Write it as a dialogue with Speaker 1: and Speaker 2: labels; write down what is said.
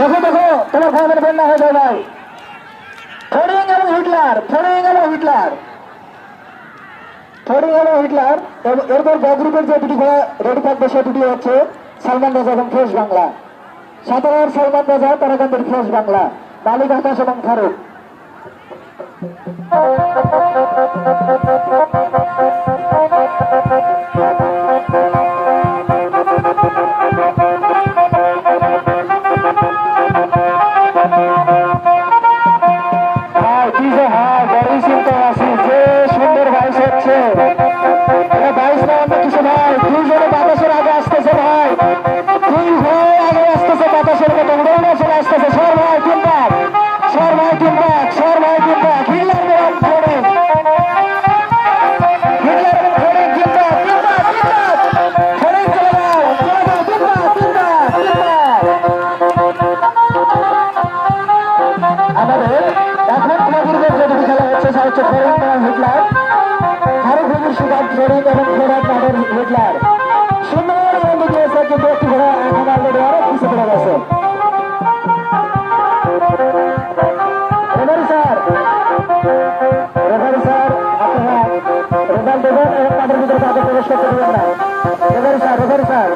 Speaker 1: দেখো দেখো তোমার ভাই বোনের বন্যা হয়ে যায় ভাই। ফড়িং এবং হিটলার, ফড়িং এবং হিটলার, ফড়িং এবং হিটলার। এরপর গ গ্রুপের যে দুটি ঘোড়া রেডি থাকবে সে দুটি হচ্ছে সালমান রাজা এবং ফ্রেশ বাংলা। সাধারণ সালমান রাজা, তারাকান্দের ফ্রেশ বাংলা, মালিক আকাশ এবং ফারুক। Referee sir